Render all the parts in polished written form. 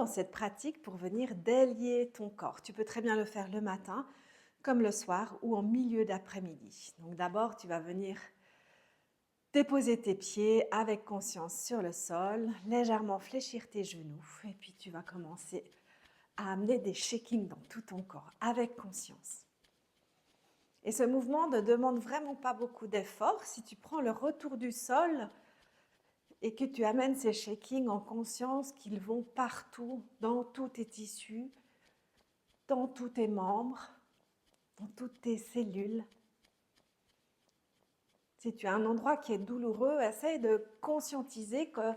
dans cette pratique pour venir délier ton corps. Tu peux très bien le faire le matin, comme le soir ou en milieu d'après-midi. Donc d'abord, tu vas venir déposer tes pieds avec conscience sur le sol, légèrement fléchir tes genoux et puis tu vas commencer à amener des shakings dans tout ton corps avec conscience. Et ce mouvement ne demande vraiment pas beaucoup d'effort. Si tu prends le retour du sol et que tu amènes ces shakings en conscience qu'ils vont partout, dans tous tes tissus, dans tous tes membres, dans toutes tes cellules. Si tu as un endroit qui est douloureux, essaye de conscientiser que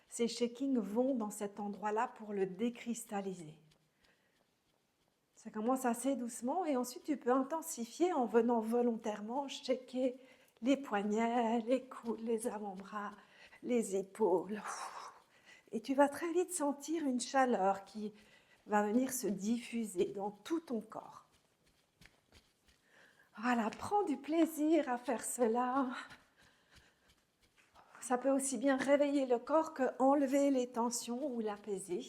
ces shakings vont dans cet endroit-là pour le décristalliser. Ça commence assez doucement et ensuite tu peux intensifier en venant volontairement shaker les poignets, les coudes, les avant-bras, les épaules. Et tu vas très vite sentir une chaleur qui va venir se diffuser dans tout ton corps. Voilà, prends du plaisir à faire cela. Ça peut aussi bien réveiller le corps qu'enlever les tensions ou l'apaiser.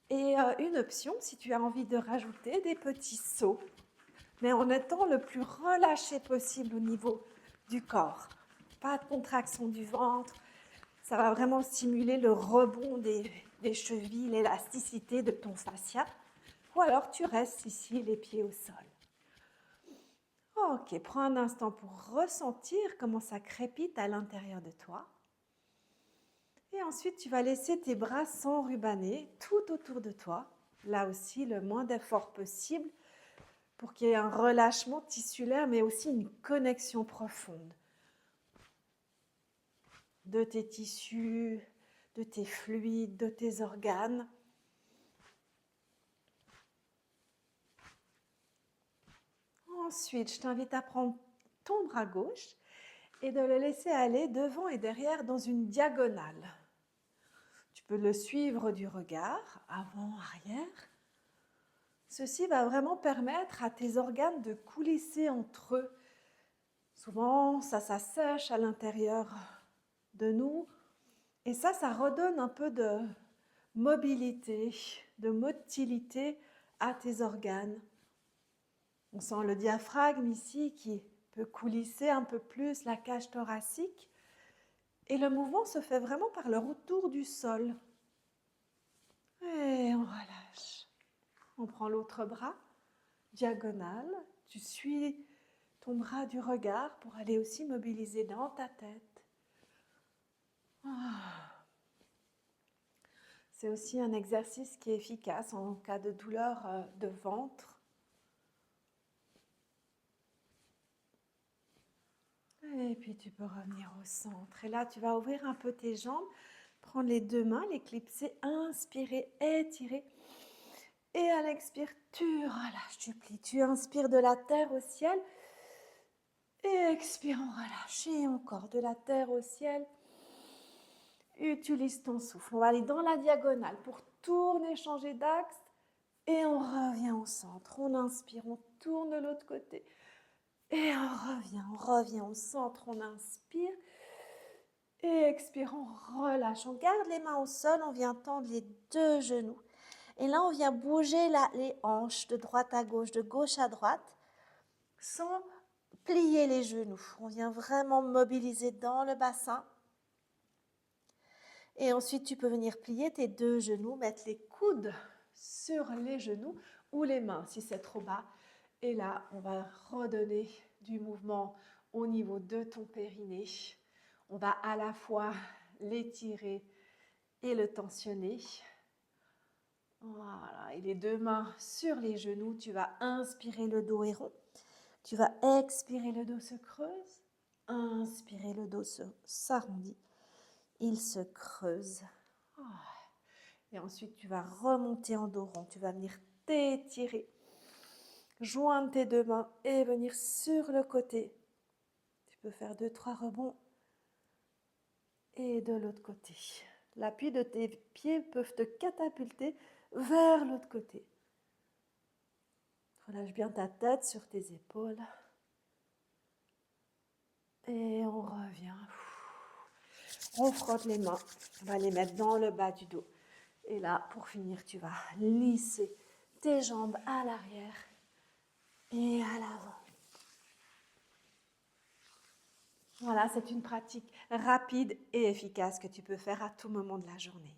Et une option, si tu as envie de rajouter des petits sauts, mais en étant le plus relâché possible au niveau du corps. Pas de contraction du ventre. Ça va vraiment stimuler le rebond des chevilles, l'élasticité de ton fascia. Ou alors tu restes ici, les pieds au sol. Ok, prends un instant pour ressentir comment ça crépite à l'intérieur de toi. Et ensuite, tu vas laisser tes bras s'enrubaner tout autour de toi. Là aussi, le moins d'effort possible pour qu'il y ait un relâchement tissulaire, mais aussi une connexion profonde de tes tissus, de tes fluides, de tes organes. Ensuite, je t'invite à prendre ton bras gauche et de le laisser aller devant et derrière dans une diagonale. Tu peux le suivre du regard, avant, arrière. Ceci va vraiment permettre à tes organes de coulisser entre eux. Souvent, ça s'assèche à l'intérieur de nous. Et ça redonne un peu de mobilité, de motilité à tes organes. On sent le diaphragme ici qui peut coulisser un peu plus la cage thoracique. Et le mouvement se fait vraiment par le retour du sol. Et on relâche. On prend l'autre bras, diagonale. Tu suis ton bras du regard pour aller aussi mobiliser dans ta tête. C'est aussi un exercice qui est efficace en cas de douleur de ventre. Et puis tu peux revenir au centre. Et là, tu vas ouvrir un peu tes jambes, prendre les deux mains, les clipser, inspirer, étirer. Et à l'expire, tu relâches, tu plies. Tu inspires de la terre au ciel. Et expire, on relâche. Et encore de la terre au ciel. Utilise ton souffle. On va aller dans la diagonale pour tourner, changer d'axe. Et on revient au centre. On inspire, on tourne de l'autre côté. Et on revient au centre. On inspire. Et expire, on relâche. On garde les mains au sol. On vient tendre les deux genoux. Et là, on vient bouger les hanches de droite à gauche, de gauche à droite, sans plier les genoux. On vient vraiment mobiliser dans le bassin. Et ensuite, tu peux venir plier tes deux genoux, mettre les coudes sur les genoux ou les mains si c'est trop bas. Et là, on va redonner du mouvement au niveau de ton périnée. On va à la fois l'étirer et le tensionner. Voilà, et les deux mains sur les genoux, tu vas inspirer, le dos est rond. Tu vas expirer, le dos se creuse. Inspirer, le dos s'arrondit. Il se creuse. Et ensuite, tu vas remonter en dos rond. Tu vas venir t'étirer. Joindre tes deux mains et venir sur le côté. Tu peux faire 2-3 rebonds. Et de l'autre côté. L'appui de tes pieds peuvent te catapulter vers l'autre côté. Relâche bien ta tête sur tes épaules. Et on revient. On frotte les mains. On va les mettre dans le bas du dos. Et là, pour finir, tu vas lisser tes jambes à l'arrière et à l'avant. Voilà, c'est une pratique rapide et efficace que tu peux faire à tout moment de la journée.